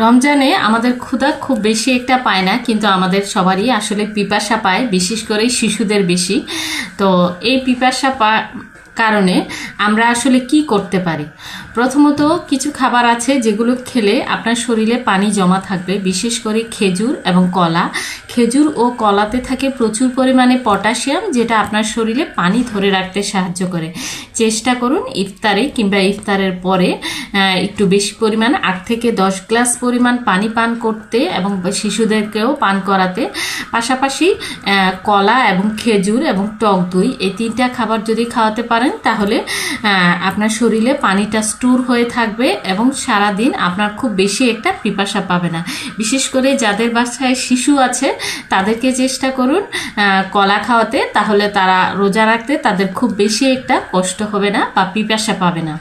রমজানে আমাদের ক্ষুধা খুব বেশি একটা পায় না, কিন্তু আমাদের সবারই আসলে পিপাসা পায়, বিশেষ করে শিশুদের বেশি। তো এই কারণে আমরা আসলে কি করতে পারি? প্রথমত, কিছু খাবার আছে যেগুলো খেলে আপনার শরীরে পানি জমা থাকবে, বিশেষ করে খেজুর এবং কলা। খেজুর ও কলাতে থাকে প্রচুর পরিমাণে পটাশিয়াম, যেটা আপনার শরীরে পানি ধরে রাখতে সাহায্য করে। চেষ্টা করুন ইফতারে কিংবা ইফতারের পরে একটু বেশি পরিমাণ 8 থেকে 10 গ্লাস পরিমাণ পানি পান করতে এবং শিশুদেরকেও পান করাতে। পাশাপাশি কলা এবং খেজুর এবং টক দই, এই 3টা খাবার যদি খাওয়াতে পারেন তাহলে আপনার শরীরে পানিটা স্টোর হয়ে থাকবে এবং সারাদিন আপনার খুব বেশি একটা পিপাসা পাবে না। বিশেষ করে যাদের বাসায় শিশু আছে তাদেরকে চেষ্টা করুন কলা খাওয়াতে, তাহলে তারা রোজা রাখতে তাদের খুব বেশি একটা কষ্ট হবে না বা পিপাসা পাবে না।